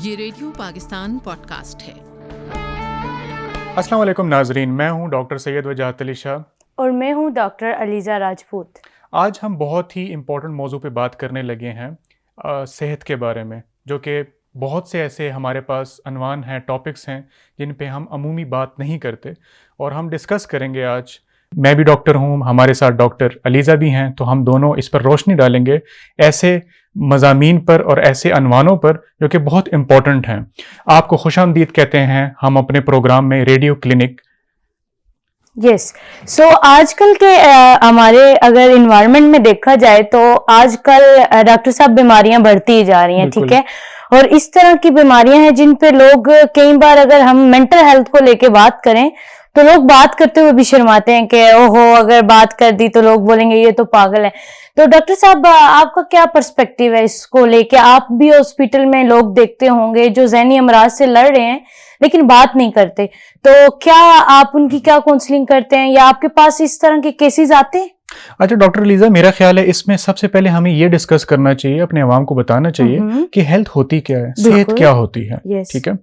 ये radio Pakistan podcast है। अस्सलाम वालेकुम नाजरीन, मैं हूं डॉक्टर सैयद वजाहत अली शाह और मैं हूं डॉक्टर अलीज़ा राजपूत। आज हम बहुत ही इम्पोर्टेंट मौजू पे बात करने लगे हैं सेहत के बारे में, जो कि बहुत से ऐसे हमारे पास अनवान हैं, टॉपिक्स हैं जिन पे हम अमूमी बात नहीं करते और हम डिस्कस करेंगे आज। मैं भी डॉक्टर हूं, हमारे साथ डॉक्टर अलीज़ा भी हैं, तो हम दोनों इस पर रोशनी डालेंगे ऐसे मज़ामीन पर और ऐसे अनवानों पर जो कि बहुत इम्पोर्टेंट हैं। आपको खुशामदीद कहते हैं हम अपने प्रोग्राम में रेडियो क्लिनिक। यस, सो आजकल के हमारे अगर इन्वायरमेंट में देखा जाए तो आजकल डॉक्टर साहब बीमारियां बढ़ती ही जा रही हैं, ठीक है। और इस तरह की बीमारियां हैं जिन पे लोग कई बार अगर हम मेंटल हेल्थ को लेके बात करें तो लोग बात करते हुए भी शर्माते हैं कि ओहो, अगर बात कर दी तो लोग बोलेंगे ये तो पागल है। तो डॉक्टर साहब, आपका क्या पर्सपेक्टिव है इसको लेके? आप भी हॉस्पिटल में लोग देखते होंगे जो ज़हनी अमराज से लड़ रहे हैं लेकिन बात नहीं करते, तो क्या आप उनकी क्या काउंसलिंग करते हैं या आपके पास इस तरह के केसेस आते हैं? अच्छा डॉक्टर अलीज़ा, मेरा ख्याल है इसमें सबसे पहले हमें ये डिस्कस करना चाहिए, अपने अवाम को बताना चाहिए कि हेल्थ होती क्या है, सेहत क्या होती है। ठीक है।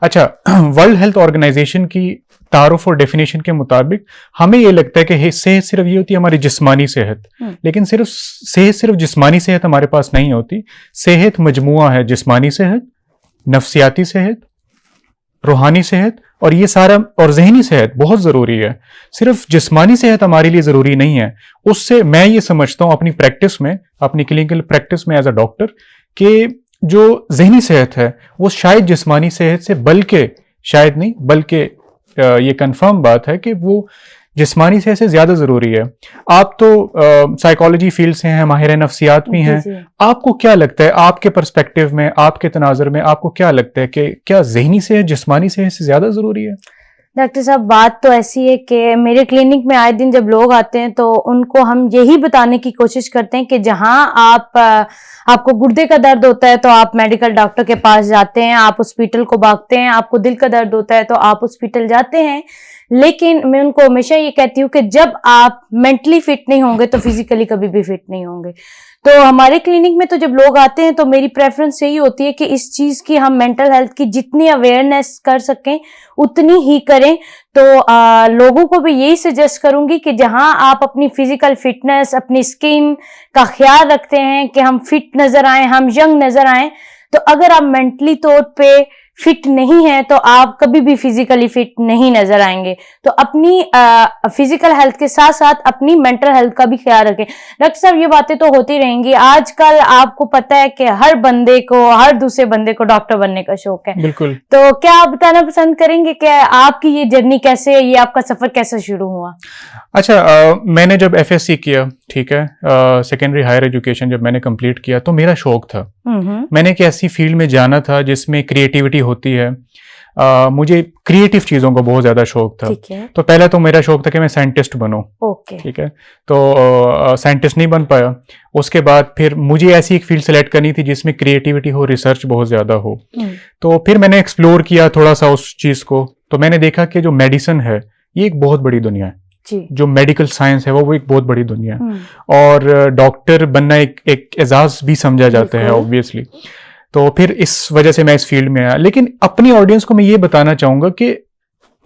अच्छा, वर्ल्ड हेल्थ ऑर्गेनाइजेशन की तारुफ और डेफिनेशन के मुताबिक हमें ये लगता है कि सेहत सिर्फ ये होती है हमारी जिस्मानी सेहत, लेकिन सिर्फ जिस्मानी सेहत हमारे पास नहीं होती। सेहत मजमुआ है, जिस्मानी सेहत, नफ्सियाती सेहत, रूहानी सेहत और ये सारा, और जहनी सेहत बहुत ज़रूरी है। सिर्फ जिस्मानी सेहत हमारे लिए ज़रूरी नहीं है। उससे मैं ये समझता हूँ अपनी प्रैक्टिस में, अपनी क्लिनिकल प्रैक्टिस में एज अ डॉक्टर, कि जो जहनी सेहत है वो शायद जिस्मानी सेहत से शायद नहीं बल्कि ये कंफर्म बात है कि वो जिस्मानी सेहत से ज़्यादा ज़रूरी है। आप तो साइकोलॉजी फील्ड से हैं, माहिर नफ्सियात भी हैं। आपको क्या लगता है, आपके पर्सपेक्टिव में, आपके तनाज़ुर में आपको क्या लगता है कि क्या ज़हनी सेहत जिस्मानी सेहत से ज़्यादा ज़रूरी है? डॉक्टर साहब, बात तो ऐसी है कि मेरे क्लिनिक में आए दिन जब लोग आते हैं तो उनको हम यही बताने की कोशिश करते हैं कि जहां आपको गुर्दे का दर्द होता है तो आप मेडिकल डॉक्टर के पास जाते हैं, आप हॉस्पिटल को भागते हैं। आपको दिल का दर्द होता है तो आप हॉस्पिटल जाते हैं। लेकिन मैं उनको हमेशा ये कहती हूँ कि जब आप मेंटली फिट नहीं होंगे तो फिजिकली कभी भी फिट नहीं होंगे। तो हमारे क्लिनिक में तो जब लोग आते हैं तो मेरी प्रेफरेंस यही होती है कि इस चीज की हम मेंटल हेल्थ की जितनी अवेयरनेस कर सकें उतनी ही करें। तो लोगों को भी यही सजेस्ट करूंगी कि जहां आप अपनी फिजिकल फिटनेस, अपनी स्किन का ख्याल रखते हैं कि हम फिट नजर आए, हम यंग नजर आए, तो अगर आप मेंटली तौर पे फिट नहीं है तो आप कभी भी फिजिकली फिट नहीं नजर आएंगे। तो अपनी फिजिकल हेल्थ के साथ साथ अपनी मेंटल हेल्थ का भी ख्याल रखें। डॉक्टर साहब, ये बातें तो होती रहेंगी। आजकल आपको पता है कि हर बंदे को, हर दूसरे बंदे को डॉक्टर बनने का शौक है। बिल्कुल। तो क्या आप बताना पसंद करेंगे कि आपकी ये जर्नी कैसे है, ये आपका सफर कैसे शुरू हुआ? अच्छा, मैंने जब FSC किया, ठीक है, सेकेंडरी हायर एजुकेशन जब मैंने कंप्लीट किया तो मेरा शौक था, मैंने एक ऐसी फील्ड में जाना था जिसमें क्रिएटिविटी होती है। मुझे क्रिएटिव चीज़ों का बहुत ज़्यादा शौक था। तो पहले तो मेरा शौक था कि मैं साइंटिस्ट बनूं। ठीक है। तो साइंटिस्ट नहीं बन पाया। उसके बाद फिर मुझे ऐसी एक फील्ड सेलेक्ट करनी थी जिसमें क्रिएटिविटी हो, रिसर्च बहुत ज़्यादा हो। तो फिर मैंने एक्सप्लोर किया थोड़ा सा उस चीज़ को, तो मैंने देखा कि जो मेडिसिन है ये एक बहुत बड़ी दुनिया है। जो मेडिकल साइंस है वो एक बहुत बड़ी दुनिया है और डॉक्टर बनना एक एजाज भी समझा जाता है ऑब्वियसली। तो फिर इस वजह से मैं इस फील्ड में आया। लेकिन अपनी ऑडियंस को मैं ये बताना चाहूंगा कि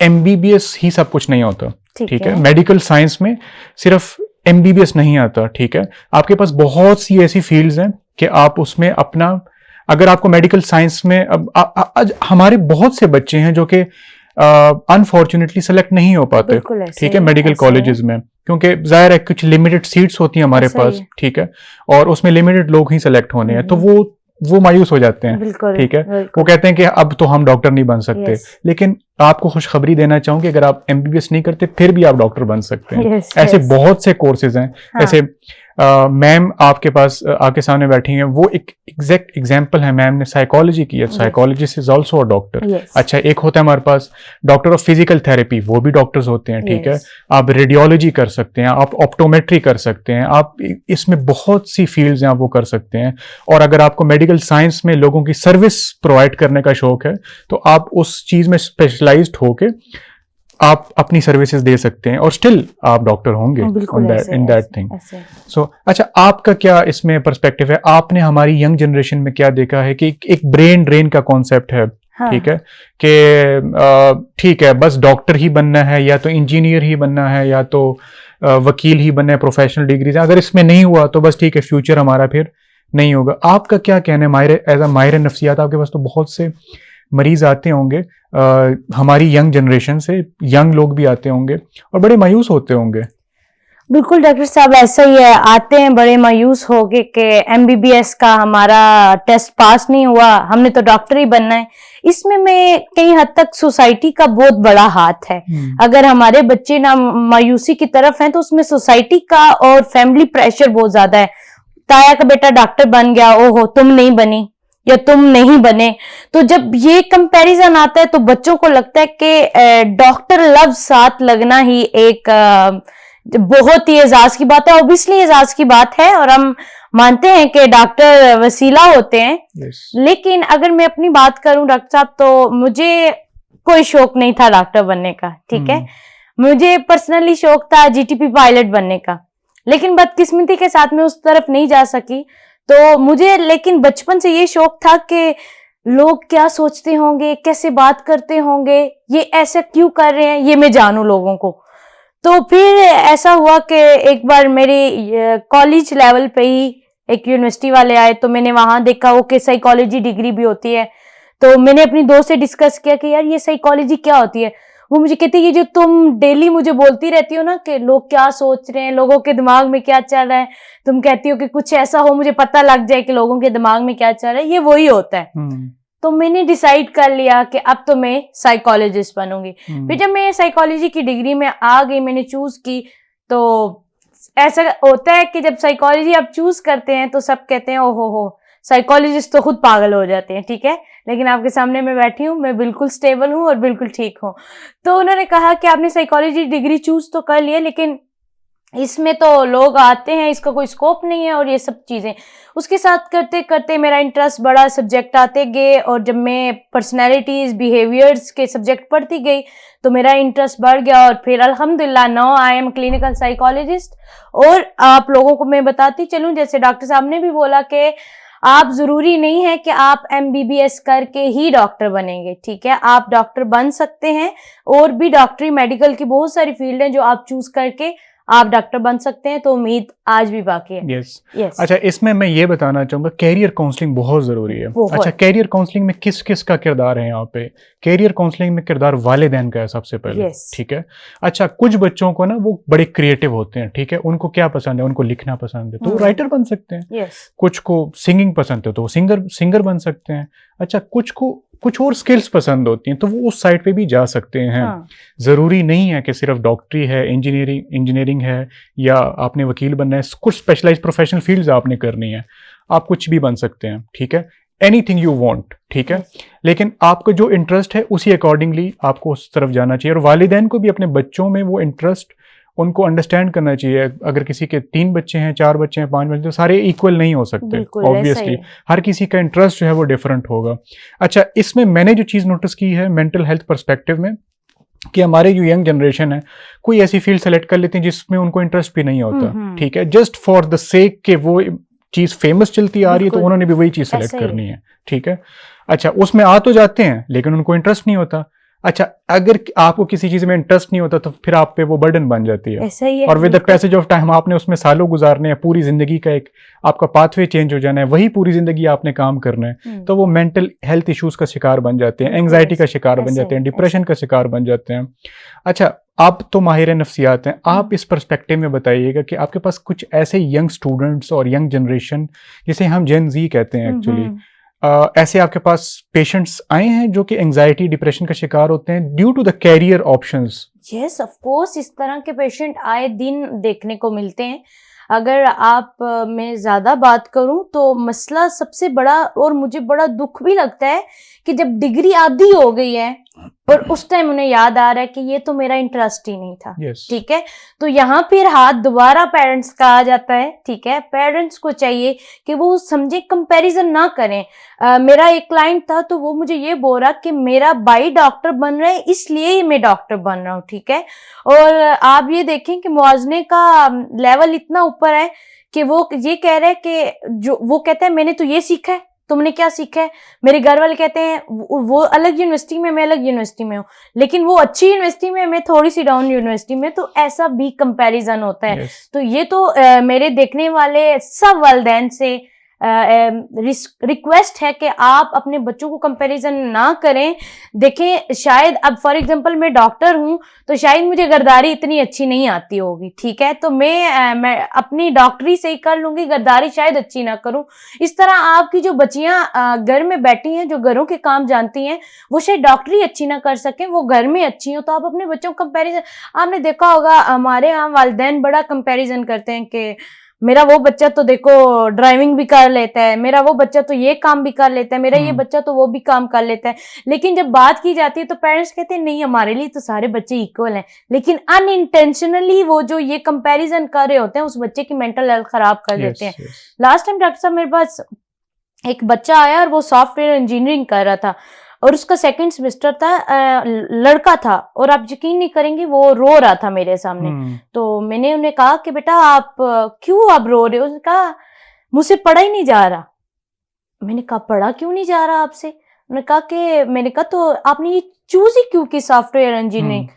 MBBS ही सब कुछ नहीं होता। ठीक है। मेडिकल साइंस में सिर्फ MBBS नहीं आता। ठीक है। आपके पास बहुत सी ऐसी फील्ड्स हैं कि आप उसमें अपना, अगर आपको मेडिकल साइंस में, अब हमारे बहुत से बच्चे हैं जो कि अनफॉर्चुनेटली सेलेक्ट नहीं हो पाते, ठीक है, मेडिकल कॉलेजेस में, क्योंकि जाहिर है कुछ लिमिटेड सीट्स होती हैं हमारे पास, ठीक है, और उसमें लिमिटेड लोग ही सेलेक्ट होने हैं, तो वो मायूस हो जाते हैं। ठीक है। वो कहते हैं कि अब तो हम डॉक्टर नहीं बन सकते। लेकिन आपको खुशखबरी देना चाहूँ कि अगर आप MBBS नहीं करते फिर भी आप डॉक्टर बन सकते हैं। ऐसे बहुत से कोर्सेज हैं। ऐसे मैम आपके पास आपके सामने बैठी हैं, वो एक एग्जैक्ट एग्जांपल है। मैम ने साइकोलॉजी की है, psychologist is also a doctor. अच्छा, एक होता है हमारे पास डॉक्टर ऑफ फिजिकल थेरेपी, वो भी डॉक्टर्स होते हैं। ठीक है। आप रेडियोलॉजी कर सकते हैं, आप ऑप्टोमेट्री कर सकते हैं, आप इसमें बहुत सी फील्ड्स हैं, आप वो कर सकते हैं। और अगर आपको मेडिकल साइंस में लोगों की सर्विस प्रोवाइड करने का शौक है तो आप उस चीज में स्पेशलाइज्ड होके आप अपनी सर्विसेज दे सकते हैं और स्टिल आप डॉक्टर होंगे इन दैट थिंग। सो अच्छा, आपका क्या इसमें पर्सपेक्टिव है? आपने हमारी यंग जनरेशन में क्या देखा है कि एक ब्रेन ड्रेन का कॉन्सेप्ट है, ठीक है, कि ठीक है बस डॉक्टर ही बनना है या तो इंजीनियर ही बनना है या तो वकील ही बनना है, प्रोफेशनल डिग्रीज, अगर इसमें नहीं हुआ तो बस ठीक है, फ्यूचर हमारा फिर नहीं होगा। आपका क्या कहना है माहिर एज अ माहिर नफ्सियात? आपके पास तो बहुत से मरीज आते होंगे हमारी यंग जनरेशन से, यंग लोग भी आते होंगे और बड़े मायूस होते होंगे। बिल्कुल डॉक्टर साहब, ऐसा ही है, आते हैं बड़े मायूस हो गए कि एमबीबीएस का हमारा टेस्ट पास नहीं हुआ, हमने तो डॉक्टर ही बनना है। इसमें मैं कई हद तक सोसाइटी का बहुत बड़ा हाथ है। अगर हमारे बच्चे ना मायूसी की तरफ हैं तो उसमें सोसाइटी का और फैमिली प्रेशर बहुत ज्यादा है। ताया का बेटा डॉक्टर बन गया, ओहो तुम नहीं बनी या तुम नहीं बने। तो जब ये कंपैरिजन आता है तो बच्चों को लगता है कि डॉक्टर लफ्ज साथ लगना ही एक बहुत ही एजाज की बात है। ऑब्वियसली एजाज की बात है और हम मानते हैं कि डॉक्टर वसीला होते हैं। लेकिन अगर मैं अपनी बात करूं डॉक्टर साहब, तो मुझे कोई शौक नहीं था डॉक्टर बनने का, ठीक है। मुझे पर्सनली शौक था जीटीपी पायलट बनने का, लेकिन बदकिस्मती के साथ मैं उस तरफ नहीं जा सकी। तो मुझे लेकिन बचपन से ये शौक था कि लोग क्या सोचते होंगे, कैसे बात करते होंगे, ये ऐसा क्यों कर रहे हैं, ये मैं जानूं लोगों को। तो फिर ऐसा हुआ कि एक बार मेरी कॉलेज लेवल पे ही एक यूनिवर्सिटी वाले आए, तो मैंने वहां देखा वो कि साइकोलॉजी डिग्री भी होती है। तो मैंने अपनी दोस्त से डिस्कस किया कि यार ये साइकोलॉजी क्या होती है। वो मुझे कहती है, ये जो तुम डेली मुझे बोलती रहती हो ना कि लोग क्या सोच रहे हैं, लोगों के दिमाग में क्या चल रहा है, तुम कहती हो कि कुछ ऐसा हो मुझे पता लग जाए कि लोगों के दिमाग में क्या चल रहा है, ये वही होता है। तो मैंने डिसाइड कर लिया कि अब तो मैं साइकोलॉजिस्ट बनूंगी। फिर जब मैं साइकोलॉजी की डिग्री में आ गई, मैंने चूज की, तो ऐसा होता है कि जब साइकोलॉजी आप चूज करते हैं तो सब कहते हैं ओहो साइकोलॉजिस्ट तो खुद पागल हो जाते हैं, ठीक है। लेकिन आपके सामने मैं बैठी हूँ, मैं बिल्कुल स्टेबल हूँ और बिल्कुल ठीक हूँ। तो उन्होंने कहा कि आपने साइकोलॉजी डिग्री चूज तो कर लिया, लेकिन इसमें तो लोग आते हैं, इसका कोई स्कोप नहीं है और ये सब चीजें। उसके साथ करते करते मेरा इंटरेस्ट बड़ा, सब्जेक्ट आते गए और जब मैं पर्सनैलिटीज बिहेवियर्स के सब्जेक्ट पढ़ती गई तो मेरा इंटरेस्ट बढ़ गया और फिर अल्हम्दुलिल्लाह now I am clinical psychologist. और आप लोगों को मैं बताती चलूं, जैसे डॉक्टर साहब ने भी बोला कि आप जरूरी नहीं है कि आप एमबीबीएस करके ही डॉक्टर बनेंगे, ठीक है। आप डॉक्टर बन सकते हैं और भी डॉक्टरी मेडिकल की बहुत सारी फील्ड हैं जो आप चूज करके आप डॉक्टर बन सकते हैं। तो उम्मीद आज भी बाकी है। yes. अच्छा, इसमें मैं ये बताना चाहूंगा कैरियर काउंसलिंग बहुत जरूरी है। अच्छा, कैरियर काउंसलिंग में किस किस का किरदार है यहाँ पे? कैरियर काउंसलिंग में किरदार वालिदैन का है सबसे पहले, ठीक है। अच्छा, कुछ बच्चों को ना वो बड़े क्रिएटिव होते हैं, ठीक है, उनको क्या पसंद है, उनको लिखना पसंद है तो वो राइटर बन सकते हैं। कुछ को सिंगिंग पसंद है तो वो सिंगर बन सकते हैं। अच्छा, कुछ को कुछ और स्किल्स पसंद होती हैं तो वो उस साइड पे भी जा सकते हैं। जरूरी नहीं है कि सिर्फ डॉक्टरी है, इंजीनियरिंग है या आपने वकील बनना है, कुछ स्पेशलाइज प्रोफेशनल फील्ड्स आपने करनी है, आप कुछ भी बन सकते हैं, ठीक है। एनीथिंग यू वांट, ठीक है। लेकिन आपका जो इंटरेस्ट है उसी अकॉर्डिंगली आपको उस तरफ जाना चाहिए। और वालिदैन को भी अपने बच्चों में वो इंटरेस्ट उनको अंडरस्टैंड करना चाहिए। अगर किसी के 3 बच्चे हैं, 4 बच्चे हैं, 5 बच्चे, तो सारे इक्वल नहीं हो सकते ऑब्वियसली। हर किसी का इंटरेस्ट जो है वो डिफरेंट होगा। अच्छा, इसमें मैंने जो चीज़ नोटिस की है मेंटल हेल्थ पर्सपेक्टिव में कि हमारे जो यंग जनरेशन है कोई ऐसी फील्ड सेलेक्ट कर लेते हैं जिसमें उनको इंटरेस्ट भी नहीं होता, ठीक है, जस्ट फॉर द सेक के वो चीज़ फेमस चलती आ रही है तो उन्होंने भी वही चीज़ सेलेक्ट करनी है, ठीक है। अच्छा, उसमें आ तो जाते हैं लेकिन उनको इंटरेस्ट नहीं होता। अच्छा, अगर आपको किसी चीज में इंटरेस्ट नहीं होता तो फिर आप पे वो बर्डन बन जाती है। ऐसा ही है। और with the passage of time आपने उसमें सालों गुजारने हैं, पूरी जिंदगी का एक आपका पाथवे चेंज हो जाना है, वही पूरी जिंदगी आपने काम करना है, तो वो मेंटल हेल्थ इश्यूज का शिकार बन जाते हैं, एंग्जाइटी का शिकार बन जाते हैं, डिप्रेशन का शिकार बन जाते हैं। अच्छा, आप तो माहिर नफ्सियात हैं, आप इस पर्सपेक्टिव में बताइएगा कि आपके पास कुछ ऐसे यंग स्टूडेंट्स और यंग जनरेशन जिसे हम जेन जी कहते हैं एक्चुअली, ऐसे आपके पास पेशेंट्स आए हैं जो कि एंजाइटी डिप्रेशन का शिकार होते हैं due to the career options? Yes, of course, इस तरह के पेशेंट आए दिन देखने को मिलते हैं। अगर आप मैं ज्यादा बात करूं तो मसला सबसे बड़ा, और मुझे बड़ा दुख भी लगता है कि जब डिग्री आधी हो गई है और उस टाइम उन्हें याद आ रहा है कि ये तो मेरा इंटरेस्ट ही नहीं था। Yes. ठीक है, तो यहाँ फिर हाथ दोबारा पेरेंट्स का आ जाता है। ठीक है, पेरेंट्स को चाहिए कि वो समझे, कंपैरिजन ना करें। मेरा एक क्लाइंट था तो वो मुझे ये बोल रहा कि मेरा भाई डॉक्टर बन रहा है इसलिए मैं डॉक्टर बन रहा हूँ। ठीक है, और आप ये देखें कि मुआवजे का लेवल इतना ऊपर है कि वो ये कह रहे हैं कि जो वो कहता है मैंने तो ये सीखा है, तुमने क्या सीखा है। मेरे घर वाले कहते हैं वो अलग यूनिवर्सिटी में, मैं अलग यूनिवर्सिटी में हूँ, लेकिन वो अच्छी यूनिवर्सिटी में, मैं थोड़ी सी डाउन यूनिवर्सिटी में। तो ऐसा भी कंपैरिजन होता है। Yes. तो ये तो मेरे देखने वाले सब वालिदैन से रिक्वेस्ट है कि आप अपने बच्चों को कंपैरिजन ना करें। देखें, शायद अब फॉर एग्जांपल मैं डॉक्टर हूं तो शायद मुझे गर्दारी इतनी अच्छी नहीं आती होगी। ठीक है, तो मैं अपनी डॉक्टरी से ही कर लूंगी, गर्दारी शायद अच्छी ना करूं। इस तरह आपकी जो बच्चियां घर में बैठी हैं, जो घरों के काम जानती हैं, वो शायद डॉक्टरी अच्छी ना कर सकें, वो घर में अच्छी हो। तो आप अपने बच्चों को कंपैरिजन, आपने देखा होगा हमारे यहाँ वालिदैन बड़ा कंपैरिजन करते हैं कि मेरा वो बच्चा तो देखो ड्राइविंग भी कर लेता है, मेरा वो बच्चा तो ये काम भी कर लेता है, मेरा ये बच्चा तो वो भी काम कर लेता है। लेकिन जब बात की जाती है तो पेरेंट्स कहते हैं नहीं, हमारे लिए तो सारे बच्चे इक्वल हैं। लेकिन अनइंटेंशनली वो जो ये कंपैरिजन कर रहे होते हैं उस बच्चे की मेंटल हेल्थ खराब कर देते हैं। लास्ट टाइम डॉक्टर साहब मेरे पास एक बच्चा आया और वो सॉफ्टवेयर इंजीनियरिंग कर रहा था और उसका सेकंड सेमेस्टर था, लड़का था, और आप यकीन नहीं करेंगे वो रो रहा था मेरे सामने। तो मैंने उन्हें कहा कि बेटा आप क्यों आप रो रहे हो। उसने कहा मुझसे पढ़ा ही नहीं जा रहा। मैंने कहा पढ़ा क्यों नहीं जा रहा आपसे। उन्होंने कहा कि मैंने कहा तो आपने ये चूज ही क्यों की सॉफ्टवेयर इंजीनियरिंग।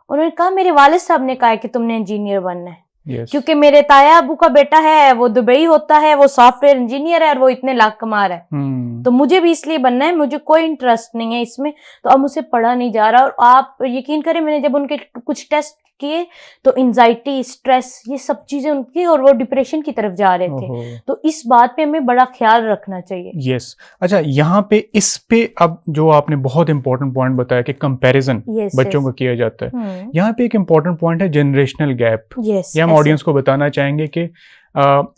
उन्होंने कहा मेरे वालिद साहब ने कहा है कि तुमने इंजीनियर बनना है। Yes. क्योंकि मेरे ताया अबू का बेटा है, वो दुबई होता है, वो सॉफ्टवेयर इंजीनियर है और वो इतने लाख कमा रहा है। तो मुझे भी इसलिए बनना है, मुझे कोई इंटरेस्ट नहीं है इसमें। तो अब मुझसे पढ़ा नहीं जा रहा। और आप यकीन करें, मैंने जब उनके कुछ टेस्ट किए तो एंजाइटी, स्ट्रेस, ये सब चीजें उनकी, और वो डिप्रेशन की तरफ जा रहे थे। तो इस बात पे हमें बड़ा ख्याल रखना चाहिए। यस। अच्छा, यहाँ पे इस पे अब जो आपने बहुत इंपॉर्टेंट पॉइंट बताया कि कंपैरिजन बच्चों को किया जाता है, यहाँ पे एक इंपॉर्टेंट पॉइंट है जनरेशनल गैप। ये हम ऑडियंस को बताना चाहेंगे कि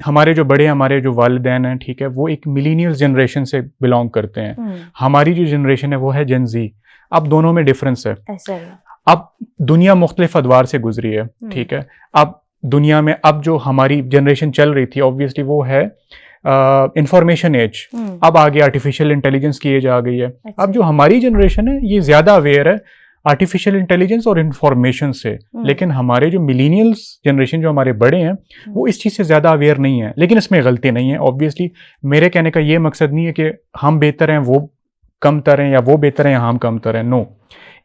हमारे जो बड़े, हमारे जो वालिदैन हैं, ठीक है, वो एक मिलीनियल जनरेशन से बिलोंग करते हैं। हमारी जो जनरेशन है वो है जेन ज़ी। अब दोनों में डिफरेंस है। ऐसा है। अब दुनिया मुख्तलिफ अदवार से गुजरी है। ठीक है, अब दुनिया में अब जो हमारी जनरेशन चल रही थी ऑब्वियसली वो है इंफॉर्मेशन एज। अब आगे आर्टिफिशियल इंटेलिजेंस की एज आ गई है। अब जो हमारी जनरेशन है ये ज्यादा अवेयर है आर्टिफिशियल इंटेलिजेंस और इंफॉर्मेशन से। लेकिन हमारे जो मिलीनियल्स जनरेशन, जो हमारे बड़े हैं, वो इस चीज़ से ज़्यादा अवेयर नहीं है। लेकिन इसमें गलती नहीं है। ऑब्वियसली मेरे कहने का ये मकसद नहीं है कि हम बेहतर हैं वो कम तर हैं, या वो बेहतर हैं या हम कम तर हैं। नो,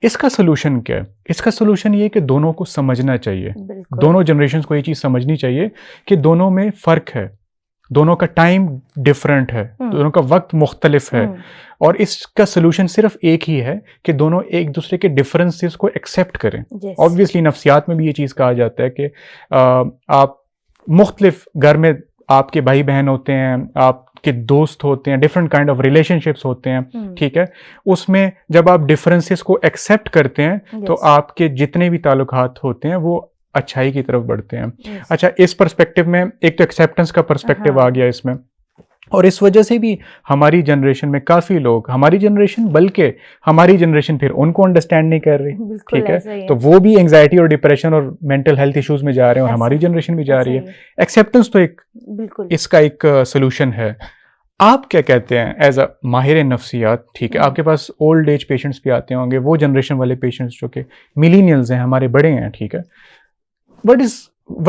इसका सोल्यूशन क्या है? इसका सोल्यूशन ये है कि दोनों को समझना चाहिए। दोनों जनरेशन को ये चीज़ समझनी चाहिए कि दोनों में फ़र्क है, दोनों का टाइम डिफरेंट है, दोनों का वक्त मुख्तलिफ है। और इसका सोल्यूशन सिर्फ एक ही है कि दोनों एक दूसरे के डिफरेंसेस को एक्सेप्ट करें। ऑब्वियसली नफ्सियात में भी ये चीज़ कहा जाता है कि आप मुख्तलिफ, घर में आपके भाई बहन होते हैं, आपके दोस्त होते हैं, डिफरेंट काइंड ऑफ रिलेशनशिप्स होते हैं। ठीक है, उसमें जब आप डिफरेंसेस को एक्सेप्ट करते हैं तो आपके जितने भी ताल्लुकात होते हैं वो अच्छाई की तरफ बढ़ते हैं। अच्छा, इस पर्सपेक्टिव में एक तो एक्सेप्टेंस का पर्सपेक्टिव आ गया इसमें, और इस वजह से भी हमारी जनरेशन में काफ़ी लोग, हमारी जनरेशन बल्कि हमारी जनरेशन फिर उनको अंडरस्टैंड नहीं कर रही। ठीक है, तो वो भी एंजाइटी और डिप्रेशन और मेंटल हेल्थ इश्यूज में जा रहे हैं और हमारी जनरेशन भी जा रही है। एक्सेप्टेंस तो एक इसका एक सोल्यूशन है। आप क्या कहते हैं एज अ माहिर नफ्सियात? ठीक है, आपके पास ओल्ड एज पेशेंट्स भी आते होंगे, वो जनरेशन वाले पेशेंट्स जो कि मिलीनियल्स हैं, हमारे बड़े हैं। ठीक है, what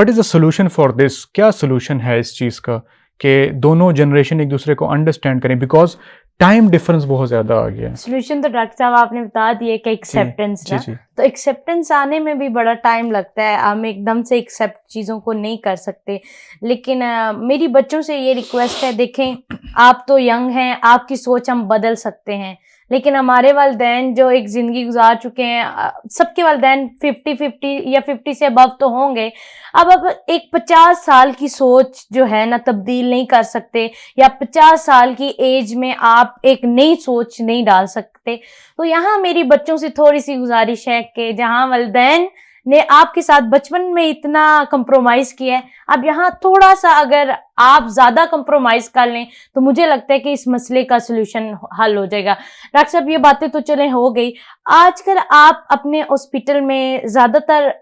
is the solution for this? क्या सोल्यूशन है इस चीज़ का कि दोनों जनरेशन एक दूसरे को अंडरस्टैंड करें, बिकॉज टाइम डिफरेंस बहुत ज्यादा आ गया है। सोल्यूशन तो डॉक्टर साहब आपने बता दिया कि एक्सेप्टेंस ना, तो एक्सेप्टेंस आने में भी बड़ा टाइम लगता है। हम एकदम से एक्सेप्ट चीज़ों को नहीं कर सकते। लेकिन मेरी बच्चों से ये रिक्वेस्ट है, देखें आप तो यंग हैं, आपकी सोच हम बदल सकते हैं, लेकिन हमारे वालिदैन जो एक ज़िंदगी गुजार चुके हैं, सबके वालिदैन 50-50 या 50 से अबव तो होंगे। अब एक 50 साल की सोच जो है ना तब्दील नहीं कर सकते, या 50 साल की एज में आप एक नई सोच नहीं डाल सकते। तो यहाँ मेरी बच्चों से थोड़ी सी गुजारिश है कि जहाँ वालिदैन ने आपके साथ बचपन में इतना कंप्रोमाइज किया है, अब यहाँ थोड़ा सा अगर आप ज्यादा कंप्रोमाइज कर लें तो मुझे लगता है कि इस मसले का सोल्यूशन हल हो जाएगा। डॉक्टर साहब, ये बातें तो चले हो गई, आजकल आप अपने हॉस्पिटल में ज्यादातर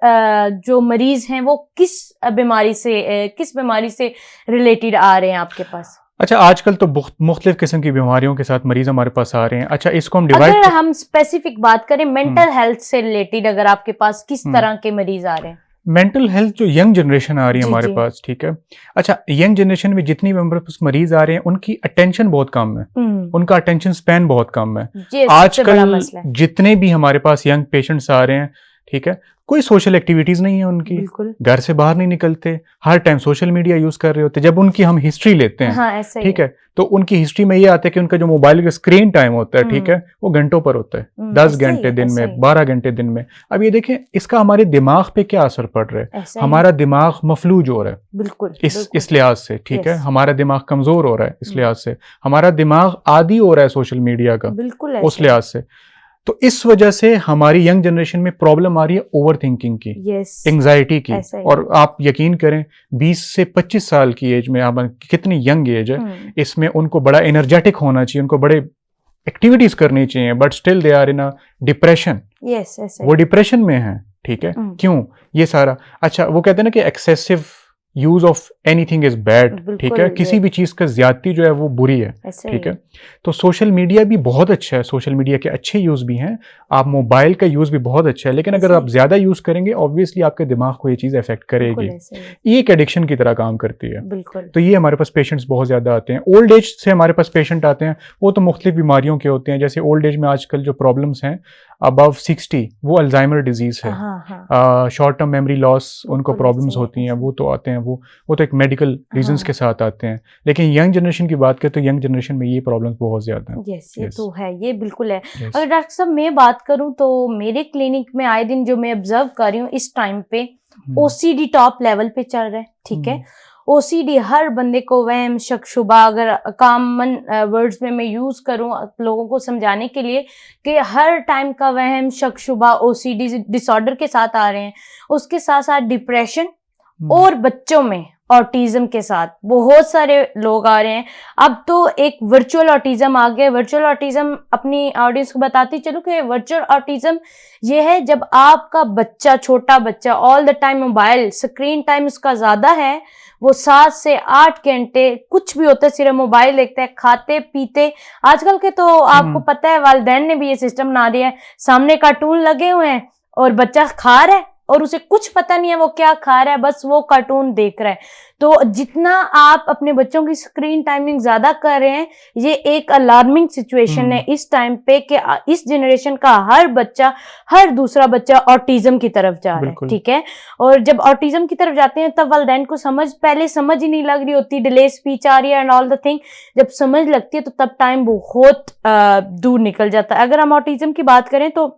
जो मरीज हैं वो किस बीमारी से रिलेटेड आ रहे हैं आपके पास? अच्छा, आजकल तो मुख्तलिफ किस्म की बीमारियों के साथ मरीज हमारे पास आ रहे हैं। अच्छा, इसको हम डिवाइड, अगर हम स्पेसिफिक बात करें मेंटल हेल्थ से रिलेटेड, अगर आपके पास किस तरह के मरीज आ रहे हैं? मेंटल हेल्थ जो यंग जनरेशन आ रही है हमारे पास, ठीक है। अच्छा, यंग जनरेशन में जितनी भी हमारे पास मरीज आ रहे हैं उनकी अटेंशन बहुत कम है, उनका अटेंशन स्पैन बहुत कम है। आजकल जितने भी हमारे पास यंग पेशेंट्स आ रहे हैं, ठीक है, कोई सोशल एक्टिविटीज नहीं है उनकी, घर से बाहर नहीं निकलते, हर टाइम सोशल मीडिया यूज कर रहे होते। जब उनकी हम हिस्ट्री लेते हैं, हाँ, ठीक है, तो उनकी हिस्ट्री में ये आता है कि उनका जो मोबाइल का स्क्रीन टाइम होता है, ठीक है, वो घंटों पर होता है, 10 घंटे दिन में, 12 घंटे दिन में। अब ये देखें इसका हमारे दिमाग पे क्या असर पड़ रहा है। हमारा दिमाग मफलूज हो रहा है, बिल्कुल इस लिहाज से, ठीक है, हमारा दिमाग कमजोर हो रहा है इस लिहाज से, हमारा दिमाग आदी हो रहा है सोशल मीडिया का, बिल्कुल उस लिहाज से। तो इस वजह से हमारी यंग जनरेशन में प्रॉब्लम आ रही है ओवर थिंकिंग की, एंजाइटी की। और आप यकीन करें 20 से 25 साल की एज में, आप कितनी यंग एज है, इसमें उनको बड़ा एनर्जेटिक होना चाहिए, उनको बड़े एक्टिविटीज करनी चाहिए, but still they are in a depression. वो डिप्रेशन में है, ठीक है, क्यों ये सारा। अच्छा, वो कहते हैं ना कि excessive use of anything is bad, ठीक है, किसी भी चीज का ज्यादती जो है वो बुरी है, ठीक है। तो सोशल मीडिया भी बहुत अच्छा है, सोशल मीडिया के अच्छे यूज भी हैं, आप मोबाइल का यूज भी बहुत अच्छा है, लेकिन अगर आप ज्यादा यूज करेंगे ऑब्वियसली आपके दिमाग को ये चीज अफेक्ट करेगी, ये एक एडिक्शन की तरह काम करती है। तो ये हमारे पास पेशेंट्स बहुत ज्यादा आते हैं। ओल्ड एज से हमारे पास पेशेंट आते हैं, वो तो मुख्तलिफ बीमारियों के होते हैं, जैसे ओल्ड एज में आजकल जो प्रॉब्लम्स हैं अबव 60, वो अल्जाइमर डिजीज है, शॉर्ट टर्म मेमोरी लॉस, उनको प्रॉब्लम्स होती हैं, वो तो आते हैं, वो तो एक मेडिकल रीजंस के साथ आते हैं। लेकिन यंग जनरेशन की बात करें तो यंग जनरेशन में ये प्रॉब्लम्स बहुत ज्यादा हैं। ये तो है, ये बिल्कुल है। अगर डॉक्टर साहब मैं बात करूं तो मेरे क्लिनिक में आए दिन जो मैं ऑब्जर्व कर रही हूँ, इस टाइम पे ओसीडी टॉप लेवल पे चल रहा है, ठीक है। ओसीडी हर बंदे को वहम शक शुबा, अगर कॉमन वर्ड्स में मैं यूज करूं लोगों को समझाने के लिए, कि हर टाइम का वहम शक शुबा ओसीडी डिसऑर्डर के साथ आ रहे हैं। उसके साथ साथ डिप्रेशन और बच्चों में ऑटिज्म के साथ बहुत सारे लोग आ रहे हैं। अब तो एक वर्चुअल ऑटिज्म आ गया। वर्चुअल ऑटिज्म अपनी ऑडियंस को बताती चलो कि वर्चुअल ऑटिज्म ये है जब आपका बच्चा, छोटा बच्चा all the time mobile, screen time उसका ज्यादा है, वो 7 से 8 घंटे कुछ भी होता है सिर्फ मोबाइल देखता है, खाते पीते। आजकल के तो आपको पता है वालिदैन ने भी ये सिस्टम बना दिया है, सामने कार्टून लगे हुए हैं और बच्चा खा रहा है और उसे कुछ पता नहीं है वो क्या खा रहा है, बस वो कार्टून देख रहा है। तो जितना आप अपने बच्चों की स्क्रीन टाइमिंग ज्यादा कर रहे हैं, ये एक अलार्मिंग सिचुएशन है इस टाइम पे कि इस जनरेशन का हर बच्चा, हर दूसरा बच्चा ऑटिज्म की तरफ जा रहा है, ठीक है। और जब ऑटिज्म की तरफ जाते हैं तब वालिदैन को पहले समझ ही नहीं लग रही होती, डिले स्पीच आ रही है एंड ऑल द थिंग। जब समझ लगती है तो तब टाइम बहुत दूर निकल जाता है। अगर हम ऑटिज्म की बात करें तो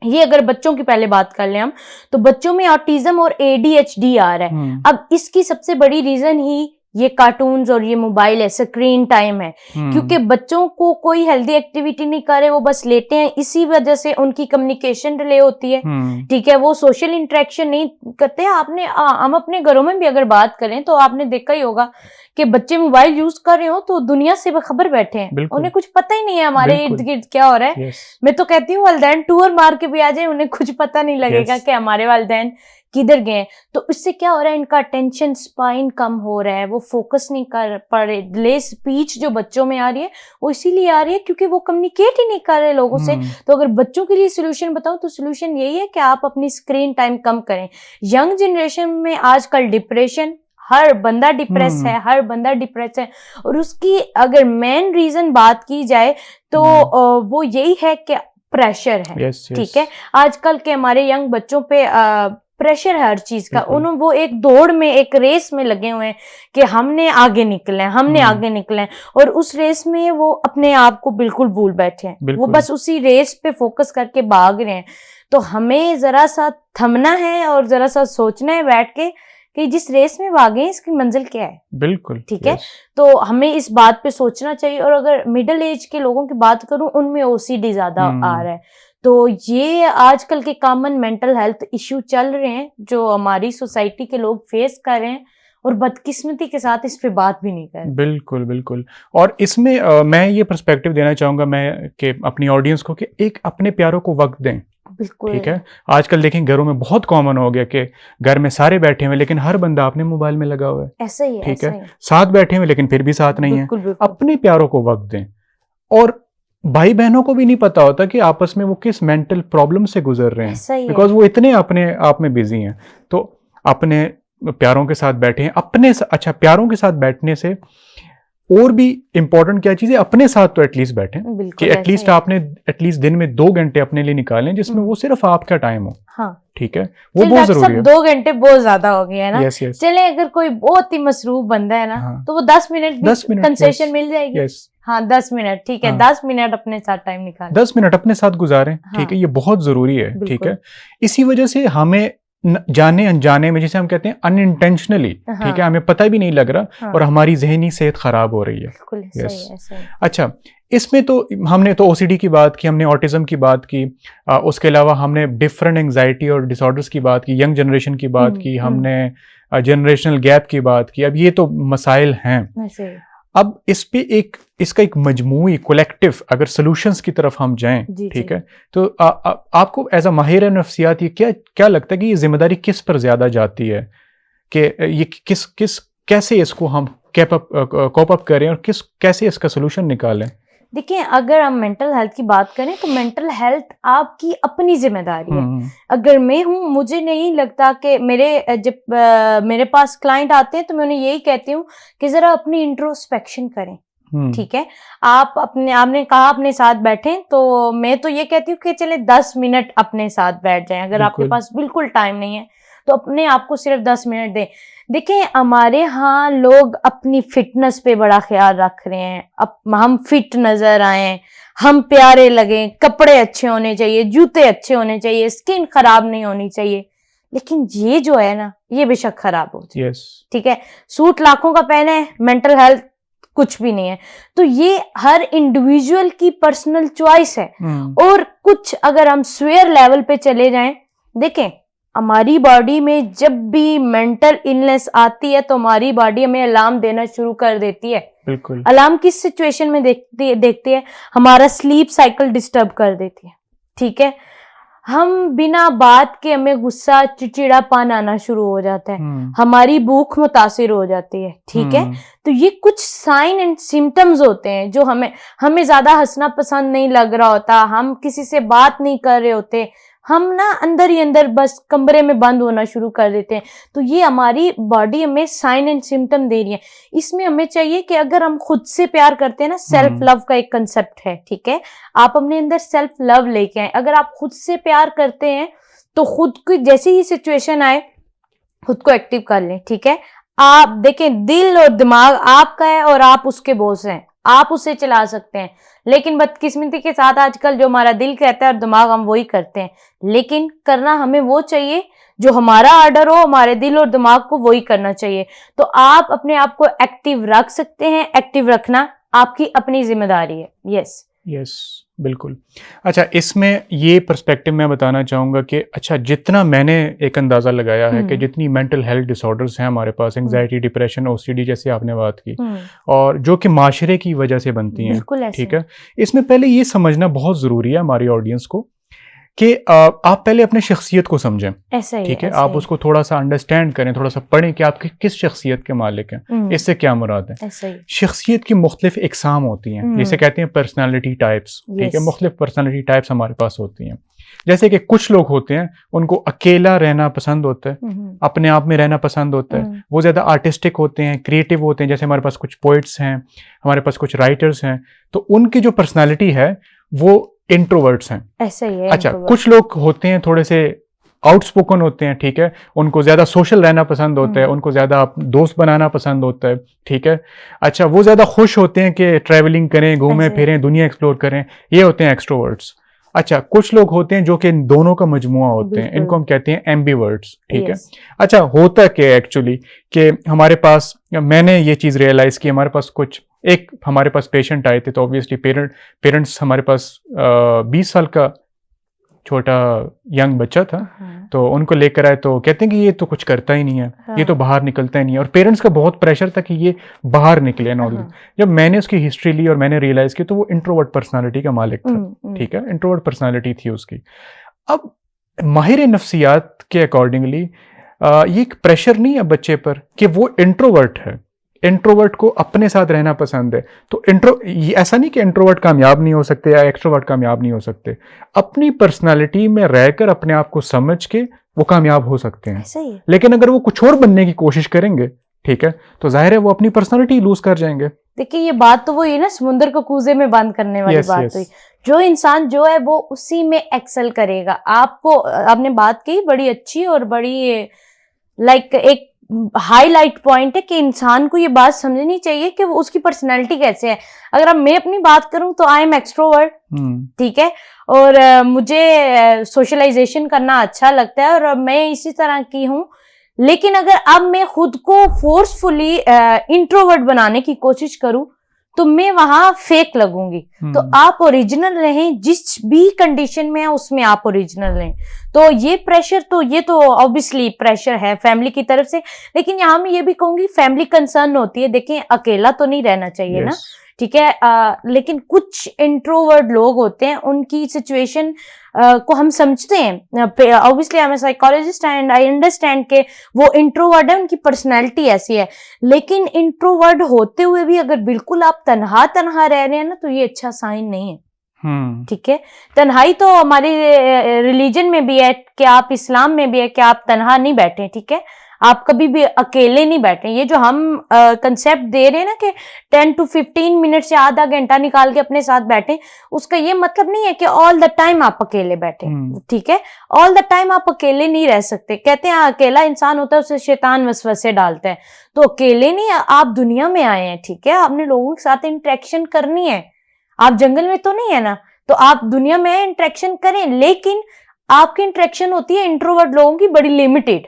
ये, अगर बच्चों की पहले बात कर लें हम, तो बच्चों में ऑटिज्म और ADHD आ रहा है। अब इसकी सबसे बड़ी रीजन ही ये कार्टून्स और ये मोबाइल है, स्क्रीन टाइम है, क्योंकि बच्चों को कोई हेल्दी एक्टिविटी नहीं करे, वो बस लेटे हैं, इसी वजह से उनकी कम्युनिकेशन डिले होती है, ठीक है, वो सोशल इंटरेक्शन नहीं करते। हम अपने घरों में भी अगर बात करें तो आपने देखा ही होगा कि बच्चे मोबाइल यूज कर रहे हो तो दुनिया से बेखबर बैठे हैं, उन्हें कुछ पता ही नहीं है हमारे इर्द गिर्द क्या हो रहा है। मैं तो कहती हूँ वालिदैन टूर मार के भी आ जाए, उन्हें कुछ पता नहीं लगेगा कि हमारे वालिदैन किधर गए। तो इससे क्या हो रहा है, इनका अटेंशन स्पाइन कम हो रहा है, वो फोकस नहीं कर पा रहे। डिले स्पीच जो बच्चों में आ रही है वो इसीलिए आ रही है क्योंकि वो कम्युनिकेट ही नहीं कर रहे लोगों से। तो अगर बच्चों के लिए सोल्यूशन बताऊं तो सोल्यूशन यही है कि आप अपनी स्क्रीन टाइम कम करें। यंग जनरेशन में आजकल डिप्रेशन, हर बंदा डिप्रेस है, हर बंदा डिप्रेस है, और उसकी अगर मेन रीजन बात की जाए तो वो यही है कि प्रेशर है, ठीक है। आजकल के हमारे यंग बच्चों पे प्रेशर है हर चीज का। उन्होंने वो एक दौड़ में, एक रेस में लगे हुए हैं कि हमने आगे निकले हैं, और उस रेस में वो अपने आप को बिल्कुल भूल बैठे हैं, वो बस उसी रेस पे फोकस करके भाग रहे हैं। तो हमें जरा सा थमना है और जरा सा सोचना है बैठ के कि जिस रेस में भागे इसकी मंजिल क्या है, बिल्कुल ठीक है। तो हमें इस बात पे सोचना चाहिए। और अगर मिडिल एज के लोगों की बात करूं, उनमें OCD ज्यादा आ रहा है, तो ये आजकल के कॉमन मेंटल हेल्थ इश्यू चल रहे हैं जो हमारी सोसाइटी के लोग फेस कर रहे हैं, और बदकिस्मती के साथ इस पे बात भी नहीं कर रहे। बिल्कुल बिल्कुल। और इसमें मैं ये पर्सपेक्टिव देना चाहूँगा मैं कि अपनी ऑडियंस को कि एक अपने प्यारों को वक्त दें। बिल्कुल, ठीक है। आजकल देखें घरों में बहुत कॉमन हो गया कि घर में सारे बैठे हुए लेकिन हर बंदा अपने मोबाइल में लगा हुआ है। ऐसा ही है, ठीक ऐसा है। ही है। साथ बैठे हुए लेकिन फिर भी साथ नहीं है। बिल्कुल, बिल्कुल। अपने प्यारों को वक्त दें। और भाई बहनों को भी नहीं पता होता कि आपस में वो किस मेंटल प्रॉब्लम से गुजर रहे ऐसा हैं, ही है। बिकॉज वो इतने अपने आप में बिजी हैं। तो अपने प्यारों के साथ बैठे हैं, अच्छा प्यारों के साथ बैठने से और भी इंपॉर्टेंट क्या चीज है, अपने साथ तो एटलीस्ट बैठें कि बिल्कुल, एटलीस्ट ऐसा ही आपने एटलीस्ट दिन में 2 घंटे अपने लिए निकालें जिसमें वो सिर्फ आपका टाइम हो। हाँ। ठीक है, वो चल बहुत डॉक्टर जरूरी है। साहब 2 घंटे बहुत ज्यादा हो गया है ना। यस यस चले अगर कोई बहुत ही मसरूफ बंदा है ना, हाँ। तो वो 10 मिनट 10 मिनट कंसेशन मिल जाएगी। यस। हाँ 10 मिनट ठीक है, हाँ। 10 मिनट अपने साथ टाइम निकालें। 10 मिनट अपने साथ गुजारें। हाँ। ठीक है, ये बहुत जरूरी है। ठीक बिल्कुल। है, इसी वजह से हमें जाने अनजाने में, जिसे हम कहते हैं अनइंटेंशनली, ठीक है, हमें पता भी नहीं लग रहा हाँ। और हमारी जहनी सेहत खराब हो रही है। बिल्कुल ऐसा Yes. ही है, ऐसा ही है। अच्छा, इसमें तो हमने तो ओसीडी की बात की, हमने ऑटिज्म की बात की, उसके अलावा हमने डिफरेंट एंजाइटी और डिसऑर्डर्स की बात की, यंग जनरेशन की बात की, हमने जनरेशनल गैप की बात की। अब ये तो मसाइल हैं। ऐसे ही। अब इस पे इसका एक मजमूई कोलेक्टिव अगर सॉल्यूशंस की तरफ हम जाएं, जी, ठीक जी। है, तो आपको एज अ माहिर नफ्सियात ये क्या लगता है कि ये जिम्मेदारी किस पर ज्यादा जाती है कि ये कैसे इसको हम कोप अप करें और कैसे इसका सोल्यूशन निकालें? देखिए अगर हम मेंटल हेल्थ की बात करें तो मेंटल हेल्थ आपकी अपनी जिम्मेदारी है। अगर मैं हूँ, मुझे नहीं लगता कि मेरे पास क्लाइंट आते हैं तो मैं उन्हें यही कहती हूँ कि जरा अपनी इंट्रोस्पेक्शन करें। ठीक है, आपने कहा अपने साथ बैठें, तो मैं तो ये कहती हूँ कि चले 10 मिनट अपने साथ बैठ जाएं। अगर आपके पास बिल्कुल टाइम नहीं है तो अपने आप को सिर्फ 10 मिनट दें। देखिए हमारे यहाँ लोग अपनी फिटनेस पे बड़ा ख्याल रख रहे हैं, हम फिट नजर आए, हम प्यारे लगें, कपड़े अच्छे होने चाहिए, जूते अच्छे होने चाहिए, स्किन खराब नहीं होनी चाहिए। लेकिन ये जो है ना, ये बेशक खराब हो जाए। ठीक है, सूट लाखों का पहने है, मेंटल हेल्थ कुछ भी नहीं है। तो ये हर इंडिविजुअल की पर्सनल चॉइस है। और कुछ अगर हम स्वेयर लेवल पे चले जाएं, देखें हमारी बॉडी में जब भी मेंटल इलनेस आती है तो हमारी बॉडी हमें अलार्म देना शुरू कर देती है। बिल्कुल। अलार्म किस सिचुएशन में देखती है? हमारा स्लीप साइकिल डिस्टर्ब कर देती है। ठीक है, हम बिना बात के हमें गुस्सा, चिड़चिड़ापन आना शुरू हो जाता है, हमारी भूख मुतासिर हो जाती है। ठीक है, तो ये कुछ साइन एंड सिम्टम्स होते हैं जो हमें ज्यादा हंसना पसंद नहीं लग रहा होता, हम किसी से बात नहीं कर रहे होते, हम ना अंदर ही अंदर बस कमरे में बंद होना शुरू कर देते हैं। तो ये हमारी बॉडी हमें साइन एंड सिम्टम दे रही है। इसमें हमें चाहिए कि अगर हम खुद से प्यार करते हैं ना, सेल्फ लव का एक कंसेप्ट है। ठीक है, आप अपने अंदर सेल्फ लव लेके आए। अगर आप खुद से प्यार करते हैं तो खुद की जैसे ही सिचुएशन आए खुद को एक्टिव कर लें। ठीक है, आप देखें दिल और दिमाग आपका है और आप उसके बॉस हैं, आप उसे चला सकते हैं। लेकिन बदकिस्मती के साथ आजकल जो हमारा दिल कहता है और दिमाग, हम वही करते हैं। लेकिन करना हमें वो चाहिए जो हमारा ऑर्डर हो, हमारे दिल और दिमाग को वही करना चाहिए। तो आप अपने आप को एक्टिव रख सकते हैं, एक्टिव रखना आपकी अपनी जिम्मेदारी है। यस बिल्कुल। अच्छा, इसमें ये पर्सपेक्टिव मैं बताना चाहूँगा कि अच्छा, जितना मैंने एक अंदाज़ा लगाया है कि जितनी मेंटल हेल्थ डिसऑर्डर्स हैं हमारे पास, एंजाइटी, डिप्रेशन, ओसीडी जैसे आपने बात की, और जो कि माशरे की वजह से बनती हैं। ठीक है, इसमें पहले ये समझना बहुत ज़रूरी है हमारी ऑडियंस को कि आप पहले अपने शख्सियत को समझें। ऐसा ही, ठीक है, आप उसको थोड़ा सा अंडरस्टैंड करें, थोड़ा सा पढ़ें कि आप किस शख्सियत के मालिक हैं, इससे क्या मुराद है। शख्सियत की मुख्तलिफ इकसाम होती हैं, जिसे कहते हैं पर्सनालिटी टाइप्स। ठीक है, मुख्तलिफ पर्सनालिटी टाइप्स हमारे पास होती हैं। जैसे कि कुछ लोग होते हैं उनको अकेला रहना पसंद होता है, अपने आप में रहना पसंद होता है, वो ज्यादा आर्टिस्टिक होते हैं, क्रिएटिव होते हैं। जैसे हमारे पास कुछ पोइट्स हैं, हमारे पास कुछ राइटर्स हैं, तो उनकी जो पर्सनालिटी है वो इंट्रोवर्ट्स हैं। ऐसा ही है। अच्छा, कुछ लोग होते हैं थोड़े से आउटस्पोकन होते हैं। ठीक है, उनको ज्यादा सोशल रहना पसंद होता है, उनको ज्यादा दोस्त बनाना पसंद होता है। ठीक है, अच्छा, वो ज्यादा खुश होते हैं कि ट्रैवलिंग करें, घूमें फिरें, दुनिया एक्सप्लोर करें, ये होते हैं एक्सट्रोवर्ट्स। अच्छा, कुछ लोग होते हैं जो कि दोनों का मजमुआ होते हैं, इनको हम कहते हैं एम्बीवर्ट्स। ठीक है, अच्छा, होता क्या है एक्चुअली कि हमारे पास, मैंने ये चीज रियलाइज की, हमारे पास पेशेंट आए थे, तो ऑब्वियसली पेरेंट्स हमारे पास 20 साल का छोटा यंग बच्चा था, तो उनको लेकर आए तो कहते हैं कि ये तो कुछ करता ही नहीं है, ये तो बाहर निकलता ही नहीं है, और पेरेंट्स का बहुत प्रेशर था कि ये बाहर निकले ना। जब मैंने उसकी हिस्ट्री ली और मैंने रियलाइज की तो वो इंट्रोवर्ट पर्सनालिटी का मालिक था, ठीक है, इंट्रोवर्ट पर्सनालिटी थी उसकी। अब माहिर नफ्सियात के अकॉर्डिंगली ये एक प्रेशर नहीं है बच्चे पर कि वो इंट्रोवर्ट है, इंट्रोवर्ट को अपने साथ रहना पसंद है, तो ऐसा नहीं कि इंट्रोवर्ट कामयाब नहीं हो सकते या एक्सट्रोवर्ट कामयाब नहीं हो सकते, अपनी पर्सनालिटी में रहकर अपने आप को समझ के वो कामयाब हो सकते हैं। लेकिन अगर वो कुछ और बनने की कोशिश करेंगे, ठीक है, तो जाहिर है वो अपनी पर्सनालिटी लूज कर जाएंगे। देखिए ये बात तो वो ये ना समुद्र को कूजे में बंद करने वाली बात हुई। जो इंसान जो है वो उसी में एक्सेल करेगा। आपने बात की बड़ी अच्छी और बड़ी लाइक एक हाईलाइट पॉइंट है कि इंसान को ये बात समझनी चाहिए कि वो उसकी पर्सनैलिटी कैसे है। अगर अब मैं अपनी बात करूं तो आई एम एक्सट्रोवर्ट, ठीक है, और मुझे सोशलाइजेशन करना अच्छा लगता है और मैं इसी तरह की हूं। लेकिन अगर अब मैं खुद को फोर्सफुली इंट्रोवर्ट बनाने की कोशिश करूं तो मैं वहां फेक लगूंगी। तो आप ओरिजिनल रहें, जिस भी कंडीशन में है उसमें आप ओरिजिनल रहें। तो ये प्रेशर तो ये तो ऑब्वियसली प्रेशर है फैमिली की तरफ से, लेकिन यहाँ मैं ये भी कहूंगी फैमिली कंसर्न होती है। देखें अकेला तो नहीं रहना चाहिए ना, ठीक है, लेकिन कुछ इंट्रोवर्ट लोग होते हैं, उनकी सिचुएशन को हम समझते हैं। Obviously I am a psychologist and I understand के वो इंट्रोवर्ट है, उनकी पर्सनैलिटी ऐसी है। लेकिन इंट्रोवर्ट होते हुए भी अगर बिल्कुल आप तन्हा रह रहे हैं ना, तो ये अच्छा साइन नहीं है। ठीक है, तन्हाई तो हमारे रिलीजन में भी है कि आप, इस्लाम में भी है कि आप तन्हा नहीं बैठे, ठीक है, आप कभी भी अकेले नहीं बैठे। ये जो हम कंसेप्ट दे रहे हैं ना कि 10 to 15 मिनट से आधा घंटा निकाल के अपने साथ बैठे, उसका ये मतलब नहीं है कि ऑल द टाइम आप अकेले बैठे, ठीक है, ऑल द टाइम आप अकेले नहीं रह सकते। कहते हैं अकेला इंसान होता है उसे शैतान वसवसे डालता है, तो अकेले नहीं, आप दुनिया में आए हैं, ठीक है, आपने लोगों के साथ इंटरेक्शन करनी है। आप जंगल में तो नहीं है ना, तो आप दुनिया में इंटरेक्शन करें, लेकिन आपकी इंटरेक्शन होती है इंट्रोवर्ट लोगों की बड़ी लिमिटेड।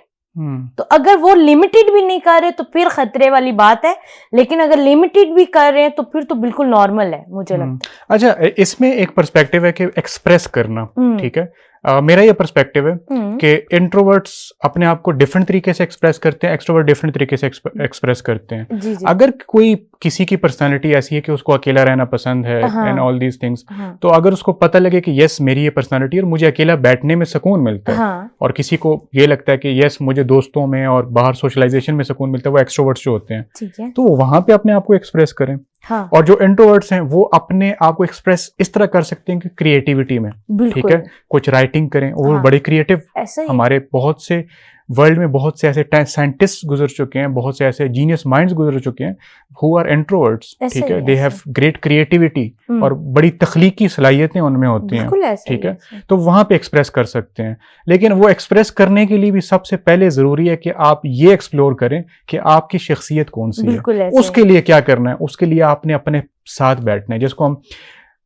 तो अगर वो लिमिटेड भी नहीं कर रहे तो फिर खतरे वाली बात है, लेकिन अगर लिमिटेड भी कर रहे हैं तो फिर तो बिल्कुल नॉर्मल है, मुझे लगता है। अच्छा, इसमें एक पर्सपेक्टिव है कि एक्सप्रेस करना, ठीक है, मेरा ये पर्सपेक्टिव है कि इंट्रोवर्ट्स अपने आप को डिफरेंट तरीके से एक्सप्रेस करते हैं, एक्सट्रोवर्ट डिफरेंट तरीके से एक्सप्रेस करते हैं। जी जी। अगर कोई किसी की पर्सनालिटी ऐसी है कि उसको अकेला रहना पसंद है एंड ऑल दीज थिंग्स, तो अगर उसको पता लगे कि यस मेरी ये पर्सनालिटी और मुझे अकेला बैठने में सुकून मिलता है, और किसी को ये लगता है कि यस मुझे दोस्तों में और बाहर सोशलाइजेशन में सुकून मिलता है, वो एक्सट्रोवर्ट्स जो होते हैं, तो वहां पे अपने आप को एक्सप्रेस करें। और जो इंट्रोवर्ट्स हैं वो अपने आप को एक्सप्रेस इस तरह कर सकते हैं कि क्रिएटिविटी में, ठीक है, कुछ राइटिंग करें, वो बड़े क्रिएटिव। हमारे बहुत से वर्ल्ड में बहुत से ऐसे साइंटिस्ट गुजर चुके हैं, बहुत से ऐसे जीनियस माइंड्स गुजर चुके हैं हु आर इंट्रोवर्ट्स, ठीक है, दे हैव ग्रेट क्रिएटिविटी और बड़ी तख्लीकी सलाहियतें उनमें होती हैं, ठीक है, तो वहां पे एक्सप्रेस कर सकते हैं। लेकिन वो एक्सप्रेस करने के लिए भी सबसे पहले जरूरी है कि आप ये एक्सप्लोर करें कि आपकी शख्सियत कौन सी है, उसके लिए क्या करना है, उसके लिए आपने अपने साथ बैठना है, जिसको हम,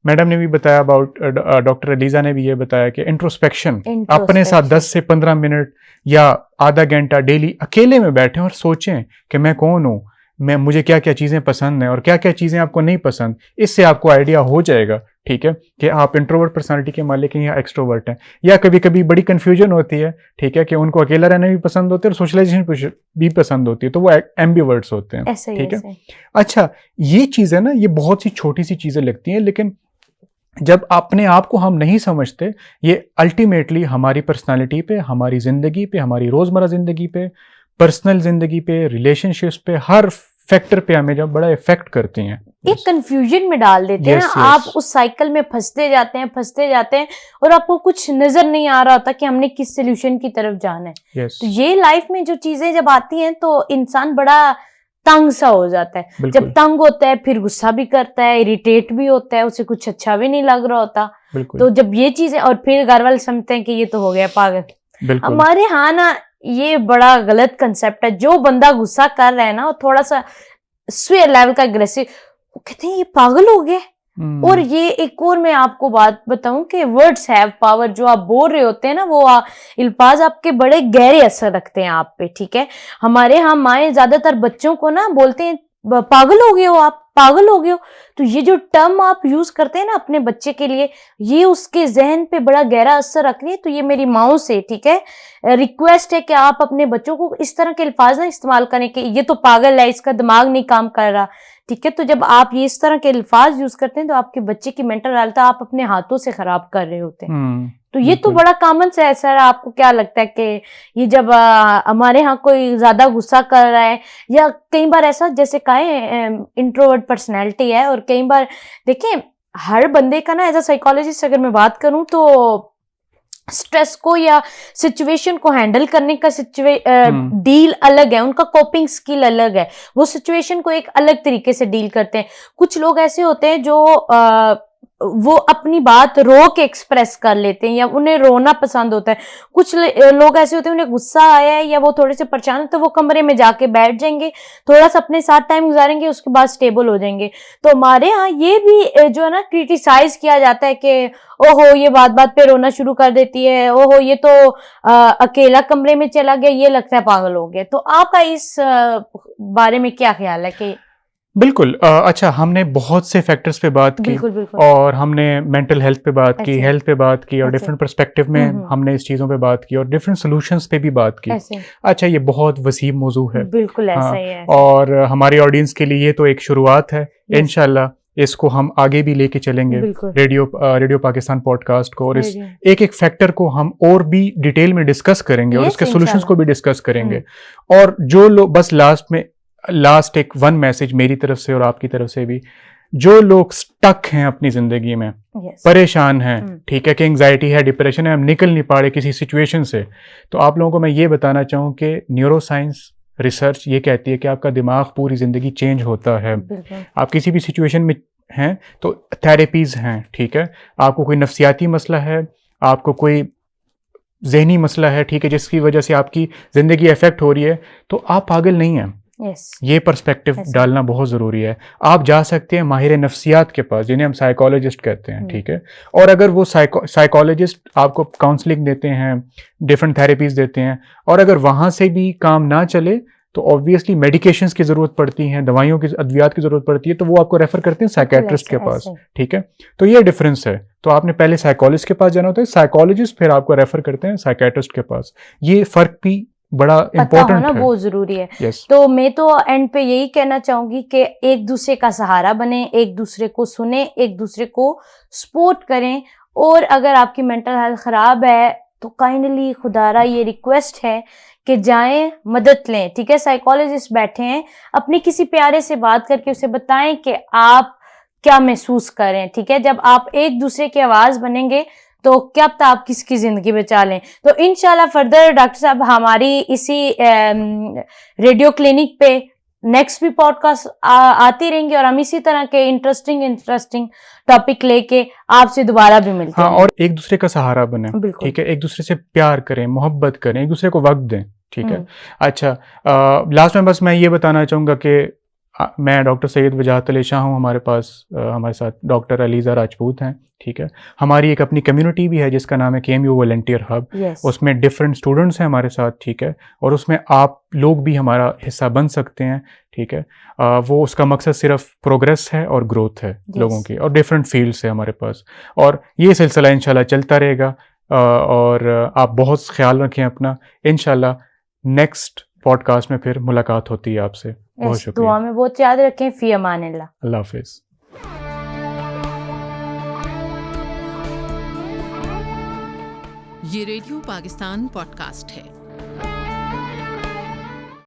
मैडम ने भी बताया अबाउट, डॉक्टर अलीजा ने भी ये बताया कि इंट्रोस्पेक्शन, अपने साथ 10 से 15 मिनट या आधा घंटा डेली अकेले में बैठें और सोचें कि मैं कौन हूँ, मुझे क्या क्या चीज़ें पसंद हैं और क्या क्या चीज़ें आपको नहीं पसंद। इससे आपको आइडिया हो जाएगा, ठीक है, कि आप इंट्रोवर्ट पर्सनालिटी के मालिक हैं या एक्सट्रोवर्ट हैं। या कभी कभी बड़ी कन्फ्यूजन होती है, ठीक है, कि उनको अकेला रहना भी पसंद होता है और सोशलाइजेशन भी पसंद होती है, तो वो एम्बिवर्ट्स होते हैं, ठीक है। अच्छा, ये चीज़ है ना, ये बहुत सी छोटी सी चीज़ें लगती हैं, लेकिन जब अपने आप को हम नहीं समझते, ये अल्टीमेटली हमारी पर्सनालिटी पे, हमारी ज़िंदगी पे, हमारी रोज़मर्रा ज़िंदगी पे, पर्सनल ज़िंदगी पे, रिलेशनशिप्स पे, हर फैक्टर पे हमें जब बड़ा इफेक्ट करती हैं, एक कंफ्यूजन में डाल देते हैं। आप उस साइकिल में फंसते जाते हैं और आपको कुछ नजर नहीं आ रहा होता कि हमने किस सोल्यूशन की तरफ जाना है। तो ये लाइफ में जो चीजें जब आती हैं तो इंसान बड़ा तंग सा हो जाता है। जब तंग होता है फिर गुस्सा भी करता है, इरिटेट भी होता है, उसे कुछ अच्छा भी नहीं लग रहा होता। तो जब ये चीजें, और फिर घर वाले समझते हैं कि ये तो हो गया पागल। हमारे यहाँ ना ये बड़ा गलत कंसेप्ट है। जो बंदा गुस्सा कर रहा है ना, वो थोड़ा सा स्वे लेवल का अग्रेसिव, कहते हैं ये पागल हो गए। और ये एक और मैं आपको बात बताऊं कि वर्ड्स हैव पावर। जो आप बोल रहे होते हैं ना, वो अल्फाज आपके बड़े गहरे असर रखते हैं आप पे, ठीक है। हमारे यहाँ माएँ ज्यादातर बच्चों को ना बोलते हैं पागल हो गए हो आप, पागल हो गए हो। तो ये जो टर्म आप यूज करते हैं ना अपने बच्चे के लिए, ये उसके जहन पे बड़ा गहरा असर रख रही है। तो ये मेरी माओ से, ठीक है, रिक्वेस्ट है कि आप अपने बच्चों को इस तरह के अल्फाज ना इस्तेमाल करें कि ये तो पागल है, इसका दिमाग नहीं काम कर रहा, ठीक है। तो जब आप ये इस तरह के अल्फाज यूज करते हैं तो आपके बच्चे की मेंटल हेल्थ आप अपने हाथों से खराब कर रहे होते हैं। तो ये तो बड़ा कॉमन सा है सर। आपको क्या लगता है कि ये जब हमारे यहाँ कोई ज्यादा गुस्सा कर रहा है, या कई बार ऐसा जैसे कहे इंट्रोवर्ट पर्सनैलिटी है, और कई बार देखें हर बंदे का ना एज अ साइकोलॉजिस्ट अगर मैं बात करूं तो स्ट्रेस को या सिचुएशन को हैंडल करने का डील अलग है, उनका कोपिंग स्किल अलग है, वो सिचुएशन को एक अलग तरीके से डील करते हैं। कुछ लोग ऐसे होते हैं जो वो अपनी बात रो के एक्सप्रेस कर लेते हैं या उन्हें रोना पसंद होता है। कुछ लोग ऐसे होते हैं उन्हें गुस्सा आया है या वो थोड़े से परेशान है तो वो कमरे में जाके बैठ जाएंगे, थोड़ा सा अपने साथ टाइम गुजारेंगे, उसके बाद स्टेबल हो जाएंगे। तो हमारे यहाँ ये भी जो है ना क्रिटिसाइज किया जाता है कि ओहो ये बात बात पे रोना शुरू कर देती है, ओहो ये तो अकेला कमरे में चला गया, ये लगता है पागल हो गया। तो आपका इस बारे में क्या ख्याल है? कि बिल्कुल अच्छा, हमने बहुत से फैक्टर्स पे बात की, बिल्कुल। और हमने मेंटल हेल्थ पे बात की, हेल्थ पे बात की, और डिफरेंट पर्सपेक्टिव में हमने इस चीज़ों पे बात की, और डिफरेंट सॉल्यूशंस पे भी बात की। अच्छा, ये बहुत वसीम मौजू है। बिल्कुल ऐसा ही है। और हमारी ऑडियंस के लिए ये तो एक शुरुआत है। इंशाल्लाह इसको हम आगे भी लेके चलेंगे, रेडियो पाकिस्तान पॉडकास्ट को, और इस एक एक फैक्टर को हम और भी डिटेल में डिस्कस करेंगे और उसके सॉल्यूशंस को भी डिस्कस करेंगे। और जो लोग बस लास्ट एक वन मैसेज मेरी तरफ से और आपकी तरफ से भी, जो लोग स्टक हैं अपनी जिंदगी में, परेशान हैं, ठीक है, कि एंजाइटी है, डिप्रेशन है, हम निकल नहीं पा रहे किसी सिचुएशन से, तो आप लोगों को मैं ये बताना चाहूँ कि न्यूरो साइंस रिसर्च ये कहती है कि आपका दिमाग पूरी जिंदगी चेंज होता है। आप किसी भी सिचुएशन में हैं तो थेरेपीज हैं, ठीक है। आपको कोई नफ्सियाती मसला है, आपको कोई जहनी मसला है, ठीक है, जिसकी वजह से आपकी जिंदगी अफेक्ट हो रही है, तो आप पागल नहीं हैं। ये पर्सपेक्टिव डालना बहुत ज़रूरी है। आप जा सकते हैं माहिर नफ्सियात के पास, जिन्हें हम साइकोलॉजिस्ट कहते हैं, ठीक है। और अगर वो साइकोलॉजिस्ट आपको काउंसलिंग देते हैं, डिफरेंट थेरेपीज देते हैं, और अगर वहाँ से भी काम ना चले तो ऑब्वियसली मेडिकेशंस की ज़रूरत पड़ती है, दवाइयों की, अद्वियात की ज़रूरत पड़ती है, तो वो आपको रेफर करते हैं साइकेट्रिस्ट के पास, ठीक है। तो ये डिफरेंस है। तो आपने पहले साइकोलॉजिस्ट के पास जाना होता है, साइकोलॉजिस्ट फिर आपको रेफर करते हैं साइकेट्रिस्ट के पास। ये फ़र्क भी बड़ा इम्पोर्टेंट है, बहुत जरूरी है। तो मैं तो एंड पे यही कहना चाहूंगी कि एक दूसरे का सहारा बने, एक दूसरे को सुने, एक दूसरे को सपोर्ट करें। और अगर आपकी मेंटल हेल्थ खराब है तो काइंडली खुदारा ये रिक्वेस्ट है कि जाएं, मदद लें, ठीक है। साइकोलॉजिस्ट बैठे हैं, अपनी किसी प्यारे से बात करके उसे बताएं कि आप क्या महसूस करें, ठीक है। जब आप एक दूसरे की आवाज बनेंगे तो क्या पता आप किसकी जिंदगी बचा लें। तो इंशाल्लाह फर्दर डॉक्टर साहब हमारी इसी रेडियो क्लिनिक पे नेक्स्ट भी पॉडकास्ट आती रहेंगी, और हम इसी तरह के इंटरेस्टिंग टॉपिक लेके आपसे दोबारा भी मिलते हैं। और एक दूसरे का सहारा बने, ठीक है, एक दूसरे से प्यार करें, मोहब्बत करें, एक दूसरे को वक्त दें, ठीक है। अच्छा, लास्ट में बस मैं ये बताना चाहूँगा कि मैं डॉक्टर सैयद वजाहत अली शाह हूँ, हमारे साथ डॉक्टर अलीज़ा राजपूत हैं, ठीक है। हमारी एक अपनी कम्युनिटी भी है जिसका नाम है KMU वॉलंटियर हब। उसमें डिफरेंट स्टूडेंट्स हैं हमारे साथ, ठीक है, और उसमें आप लोग भी हमारा हिस्सा बन सकते हैं, ठीक है। वो उसका मकसद सिर्फ प्रोग्रेस है और ग्रोथ है लोगों की, और डिफरेंट फील्ड्स है हमारे पास, और ये सिलसिला इंशाल्लाह चलता रहेगा। और आप बहुत ख्याल रखें अपना। इंशाल्लाह नेक्स्ट पॉडकास्ट में फिर मुलाकात होती है आपसे। बहुत शुक्रिया। दुआ में बहुत याद रखें। फी अमानिल्लाह। अल्लाह हाफिज़। ये रेडियो पाकिस्तान पॉडकास्ट है।